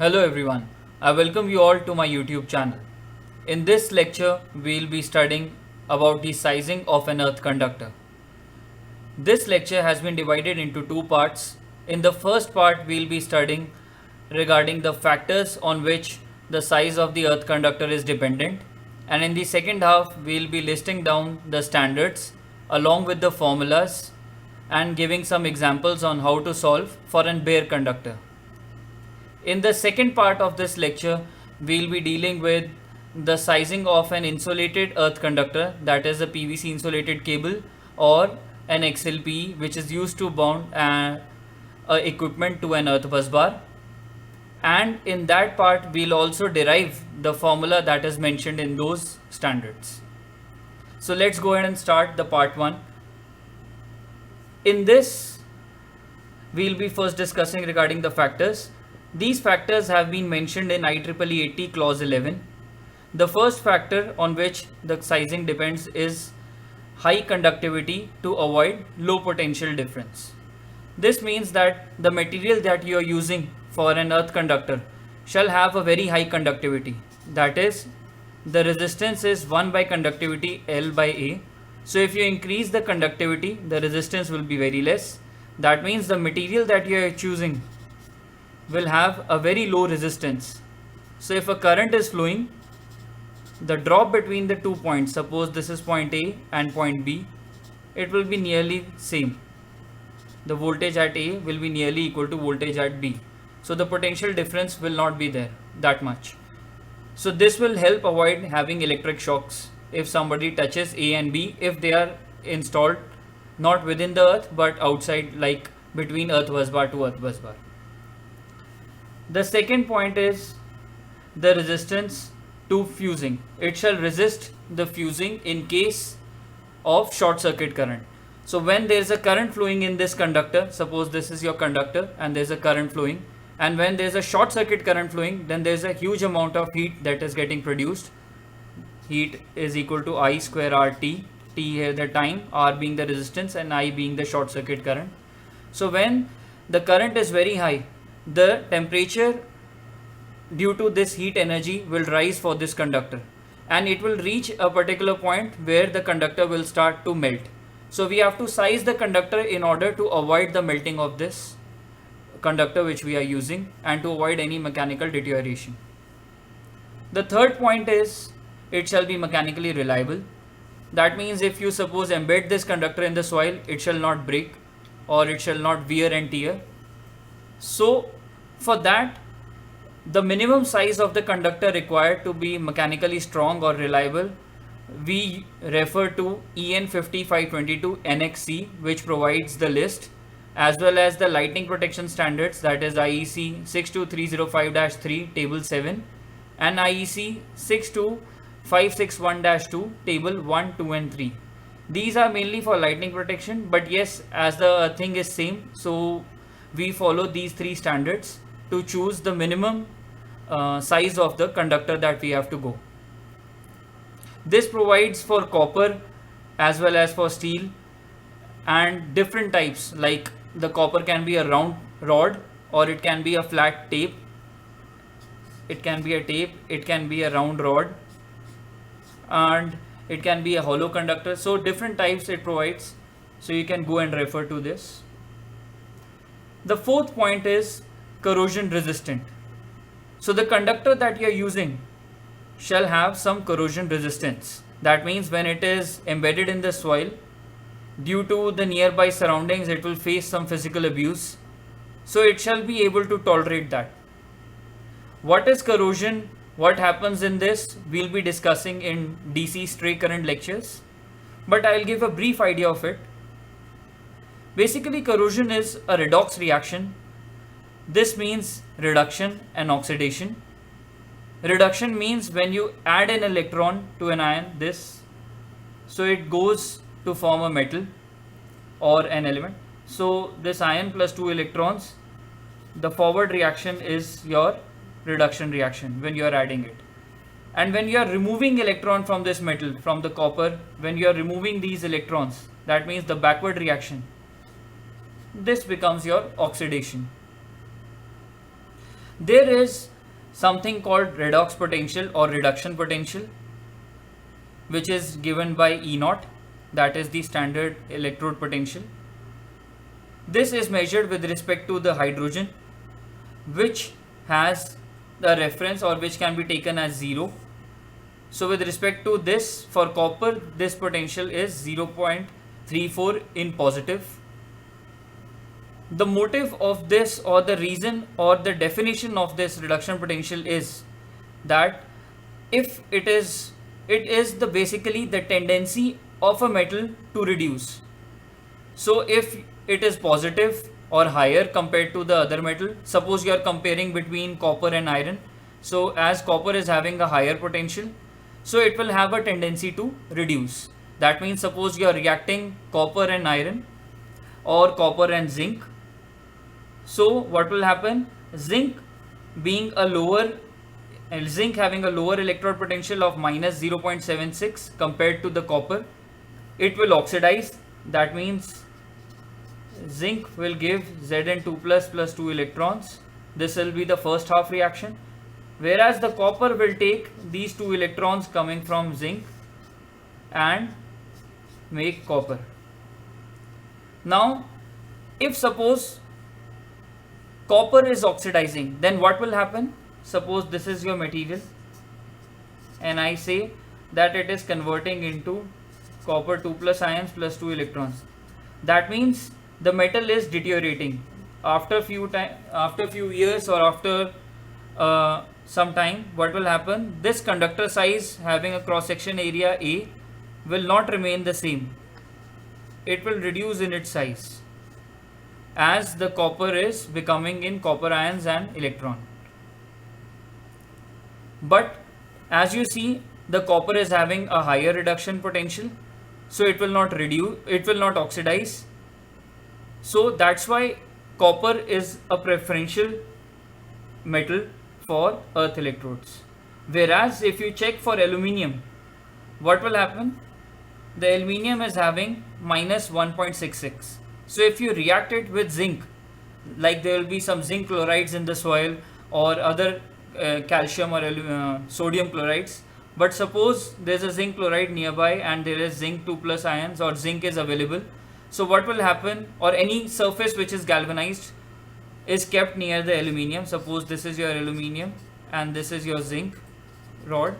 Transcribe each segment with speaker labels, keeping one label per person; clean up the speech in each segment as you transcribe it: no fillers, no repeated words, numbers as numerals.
Speaker 1: Hello everyone, I welcome you all to my YouTube channel. In this lecture, we'll be studying about the sizing of an earth conductor. This lecture has been divided into two parts. In the first part, we'll be studying regarding the factors on which the size of the earth conductor is dependent. And in the second half, we'll be listing down the standards along with the formulas and giving some examples on how to solve for an bare conductor. In the second part of this lecture, we'll be dealing with the sizing of an insulated earth conductor, that is a PVC insulated cable or an XLPE, which is used to bond equipment to an earth bus bar. And in that part, we'll also derive the formula that is mentioned in those standards. So let's go ahead and start the part 1. In this, we'll be first discussing regarding the factors. These factors have been mentioned in IEEE 80 clause 11. The first factor on which the sizing depends is high conductivity to avoid low potential difference. This means that the material that you are using for an earth conductor shall have a very high conductivity. That is, the resistance is 1 by conductivity L by A. So if you increase the conductivity, the resistance will be very less. That means the material that you are choosing will have a very low resistance. So if a current is flowing, the drop between the 2 points, suppose this is point A and point B, it will be nearly same. The voltage at A will be nearly equal to voltage at B. So the potential difference will not be there that much. So this will help avoid having electric shocks if somebody touches A and B, if they are installed not within the earth but outside, like between earth bus bar to earth bus bar. The second point is the resistance to fusing. It shall resist the fusing in case of short circuit current. So when there is a current flowing in this conductor, suppose this is your conductor and there is a current flowing, and when there is a short circuit current flowing, then there is a huge amount of heat that is getting produced. Heat is equal to I square RT, T here the time, R being the resistance and I being the short circuit current. So when the current is very high, the temperature due to this heat energy will rise for this conductor, and it will reach a particular point where the conductor will start to melt. So we have to size the conductor in order to avoid the melting of this conductor which we are using and to avoid any mechanical deterioration. The third point is it shall be mechanically reliable. That means if you suppose embed this conductor in the soil, it shall not break or it shall not wear and tear. So for that, the minimum size of the conductor required to be mechanically strong or reliable, we refer to EN 5522 NXC, which provides the list, as well as the lightning protection standards, that is IEC 62305-3 table 7 and IEC 62561-2 table 1, 2 and 3. These are mainly for lightning protection, but yes, as the thing is same, so we follow these three standards to choose the minimum size of the conductor that we have to go. This provides for copper as well as for steel and different types, like the copper can be a round rod or it can be a flat tape. It can be a tape, it can be a round rod, and it can be a hollow conductor. So different types it provides, so you can go and refer to this. The fourth point is corrosion resistant. So the conductor that you are using shall have some corrosion resistance. That means when it is embedded in the soil, due to the nearby surroundings, it will face some physical abuse. So it shall be able to tolerate that. What is corrosion? What happens in this? We'll be discussing in DC stray current lectures, but I'll give a brief idea of it. Basically, corrosion is a redox reaction. This means reduction and oxidation. Reduction means when you add an electron to an ion, so it goes to form a metal or an element. So this ion plus 2 electrons, the forward reaction is your reduction reaction when you are adding it. And when you are removing electron from this metal, from the copper, when you are removing these electrons, that means the backward reaction, this becomes your oxidation. There is something called redox potential or reduction potential, which is given by E naught, that is the standard electrode potential. This is measured with respect to the hydrogen, which has the reference or which can be taken as 0. So with respect to this, for copper, this potential is 0.34 in positive. The motive of this, or the reason or the definition of this reduction potential is that if it is the basically the tendency of a metal to reduce. So if it is positive or higher compared to the other metal, suppose you are comparing between copper and iron, so as copper is having a higher potential, so it will have a tendency to reduce. That means suppose you are reacting copper and iron or copper and zinc. So what will happen? Zinc having a lower electrode potential of minus 0.76 compared to the copper, it will oxidize. That means zinc will give Zn2 plus 2 electrons. This will be the first half reaction, whereas the copper will take these 2 electrons coming from zinc and make copper. Now if suppose copper is oxidizing, then what will happen? Suppose this is your material and I say that it is converting into copper 2 plus ions plus 2 electrons. That means the metal is deteriorating. After few years or after some time, what will happen? This conductor size having a cross section area A will not remain the same. It will reduce in its size as the copper is becoming in copper ions and electron. But as you see, the copper is having a higher reduction potential, so it will not reduce, it will not oxidize. So that's why copper is a preferential metal for earth electrodes. Whereas if you check for aluminium, what will happen? The aluminium is having minus 1.66. So if you react it with zinc, like there will be some zinc chlorides in the soil or other calcium or sodium chlorides, but suppose there is a zinc chloride nearby and there is zinc 2 plus ions or zinc is available. So what will happen, or any surface which is galvanized is kept near the aluminium. Suppose this is your aluminium and this is your zinc rod.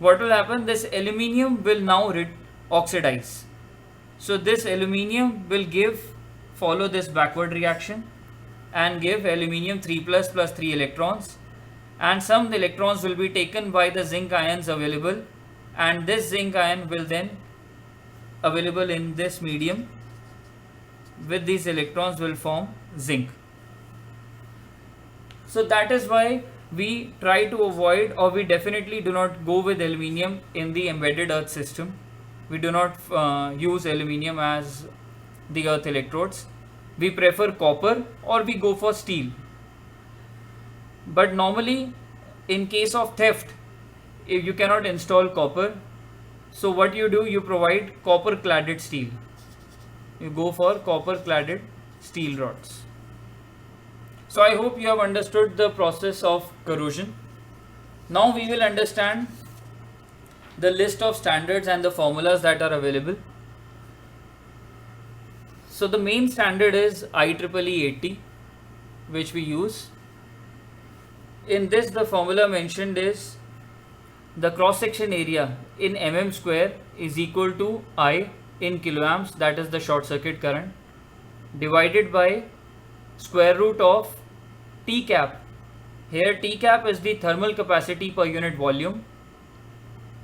Speaker 1: What will happen? This aluminium will now oxidize. So this aluminium will follow this backward reaction and give aluminium 3 plus 3 electrons, and some electrons will be taken by the zinc ions available, and this zinc ion will then available in this medium with these electrons will form zinc. So that is why we try to avoid, or we definitely do not go with aluminium in the embedded earth system. We do not use aluminium as the earth electrodes. We prefer copper or we go for steel. But normally in case of theft, if you cannot install copper, so what you do, you provide copper cladded steel. You go for copper cladded steel rods. So I hope you have understood the process of corrosion. Now we will understand the list of standards and the formulas that are available. So the main standard is IEEE 80, which we use. In this, the formula mentioned is the cross section area in mm square is equal to I in kiloamps, that is the short circuit current, divided by square root of T cap. Here T cap is the thermal capacity per unit volume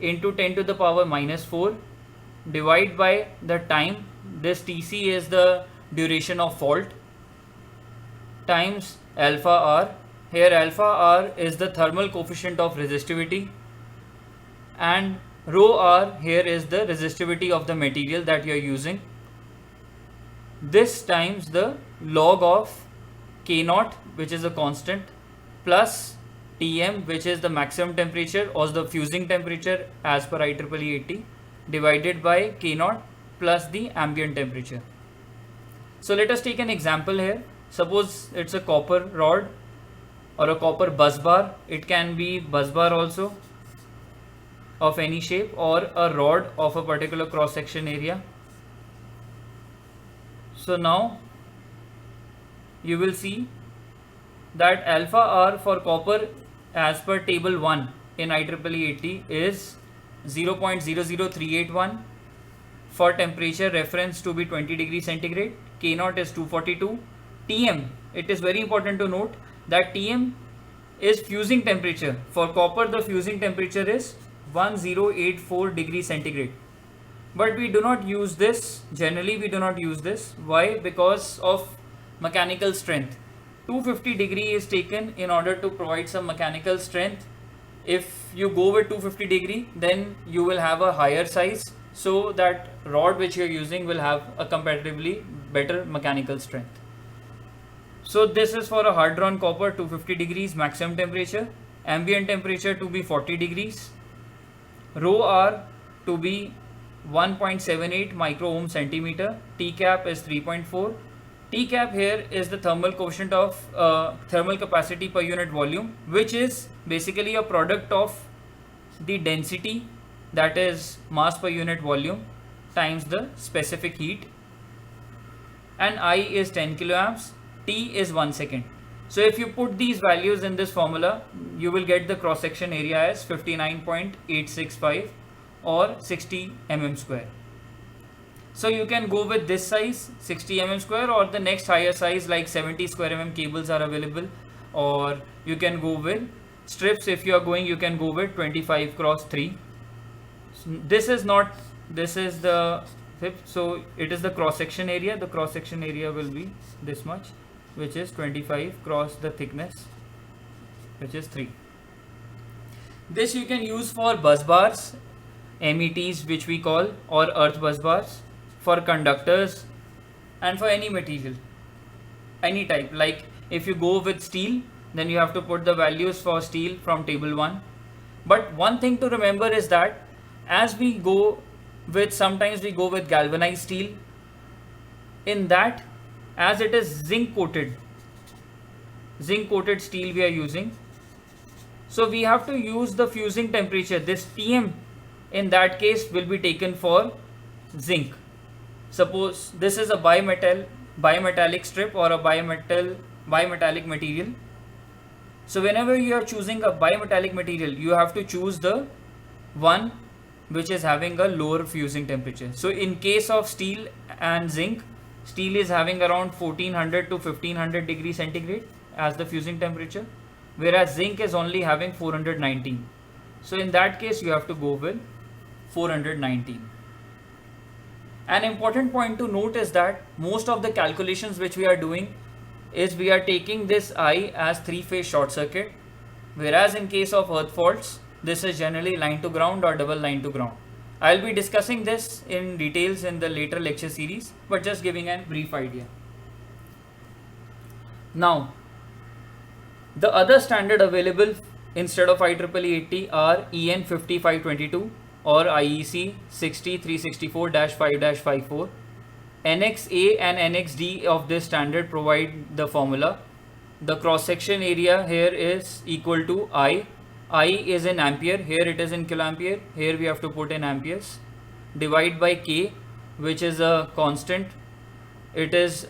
Speaker 1: into 10 to the power minus 4, divide by the time, this Tc is the duration of fault, times alpha R. Here alpha R is the thermal coefficient of resistivity, and rho R here is the resistivity of the material that you are using. This times the log of K naught, which is a constant, plus Tm, which is the maximum temperature or the fusing temperature as per IEEE 80, divided by K naught plus the ambient temperature. So let us take an example here. Suppose it's a copper rod or a copper bus bar. It can be bus bar also of any shape, or a rod of a particular cross section area. So now you will see that alpha R for copper as per table 1 in IEEE 80 is 0.00381. For temperature reference to be 20 degrees centigrade, K naught is 242. Tm, it is very important to note that Tm is fusing temperature. For copper the fusing temperature is 1084 degrees centigrade. But we do not use this, generally we do not use this. Why? Because of mechanical strength. 250 degree is taken in order to provide some mechanical strength. If you go with 250 degree, then you will have a higher size, so that rod which you are using will have a comparatively better mechanical strength. So this is for a hard drawn copper, 250 degrees maximum temperature, ambient temperature to be 40 degrees, rho R to be 1.78 micro ohm centimeter, T cap is 3.4. T cap here is the thermal coefficient of thermal capacity per unit volume, which is basically a product of the density, that is mass per unit volume, times the specific heat, and I is 10 kiloamps, T is 1 second. So if you put these values in this formula, you will get the cross section area as 59.865 or 60 mm square. So you can go with this size 60 mm square, or the next higher size like 70 square mm cables are available, or you can go with strips. If you are going, you can go with 25 cross 3. This is the fifth, so it is the cross section area. The cross section area will be this much, which is 25 cross the thickness, which is 3. This you can use for bus bars, METs which we call, or earth bus bars, for conductors, and for any material, any type. Like if you go with steel, then you have to put the values for steel from table 1. But one thing to remember is that as we go with, sometimes we go with galvanized steel. In that, as it is zinc coated steel we are using, so we have to use the fusing temperature. This Tm in that case will be taken for zinc. Suppose this is a bimetallic strip or a bimetallic material. So whenever you are choosing a bimetallic material, you have to choose the one which is having a lower fusing temperature. So in case of steel and zinc, steel is having around 1400 to 1500 degrees centigrade as the fusing temperature, whereas zinc is only having 419. So in that case you have to go with 419. An important point to note is that most of the calculations which we are doing is we are taking this I as 3-phase short circuit, whereas in case of earth faults, this is generally line to ground or double line to ground. I will be discussing this in details in the later lecture series, but just giving a brief idea. Now, the other standard available instead of IEEE 80 are EN 5522 or IEC 60364-5-54. Annex A and Annex D of this standard provide the formula. The cross section area here is equal to I is in ampere, here it is in kiloampere, here we have to put in amperes, divide by K, which is a constant. It is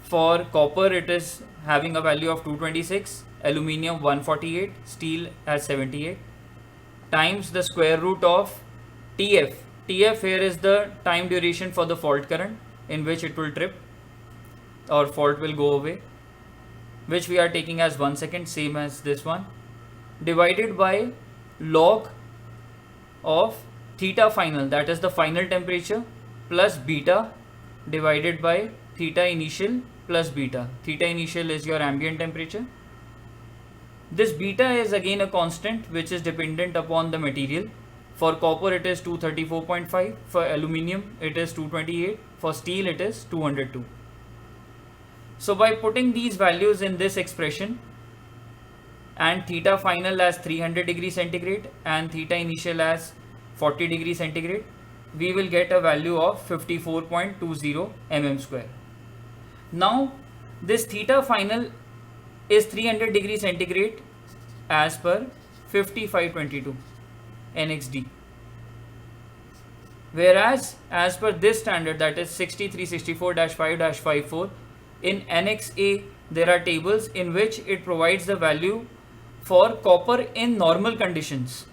Speaker 1: for copper, it is having a value of 226, aluminium 148, steel has 78, times the square root of TF. TF here is the time duration for the fault current in which it will trip or fault will go away, which we are taking as 1 second, same as this one, divided by log of theta final, that is the final temperature, plus beta divided by theta initial plus beta. Theta initial is your ambient temperature. This beta is again a constant which is dependent upon the material. For copper it is 234.5, for aluminium it is 228, for steel it is 202. So by putting these values in this expression and theta final as 300 degrees centigrade and theta initial as 40 degrees centigrade, we will get a value of 54.20 mm square. Now this theta final is 300 degrees centigrade as per 5522 NXD. Whereas as per this standard, that is 6364-5-54, in Annex A there are tables in which it provides the value for copper in normal conditions.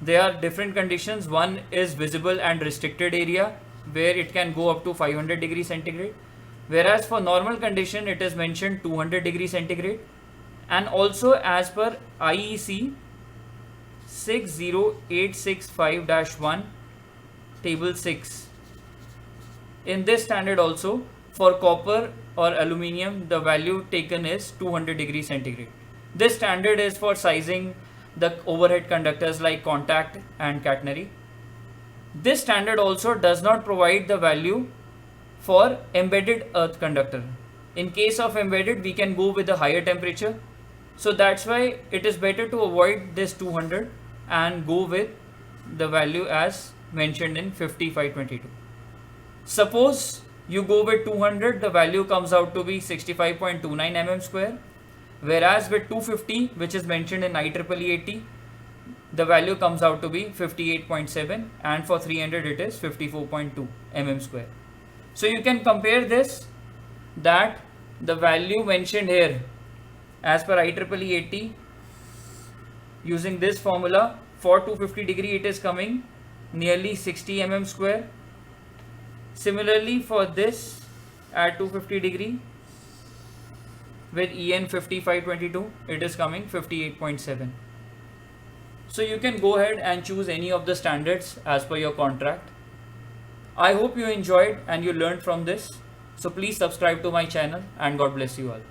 Speaker 1: There are different conditions. One is visible and restricted area, where it can go up to 500 degrees centigrade, whereas for normal condition it is mentioned 200 degrees centigrade. And also as per IEC 60865-1 table 6, in this standard also for copper or aluminium the value taken is 200 degrees centigrade. This standard is for sizing the overhead conductors like contact and catenary. This standard also does not provide the value for embedded earth conductor. In case of embedded, we can go with a higher temperature. So that's why it is better to avoid this 200 and go with the value as mentioned in 5522. Suppose you go with 200, the value comes out to be 65.29 mm square. Whereas with 250, which is mentioned in IEEE 80, the value comes out to be 58.7, and for 300 it is 54.2 mm square. So you can compare this, that the value mentioned here as per IEEE 80, using this formula, for 250 degree it is coming nearly 60 mm square. Similarly for this at 250 degree with EN 5522, it is coming 58.7. So you can go ahead and choose any of the standards as per your contract. I hope you enjoyed and you learned from this. So please subscribe to my channel, and God bless you all.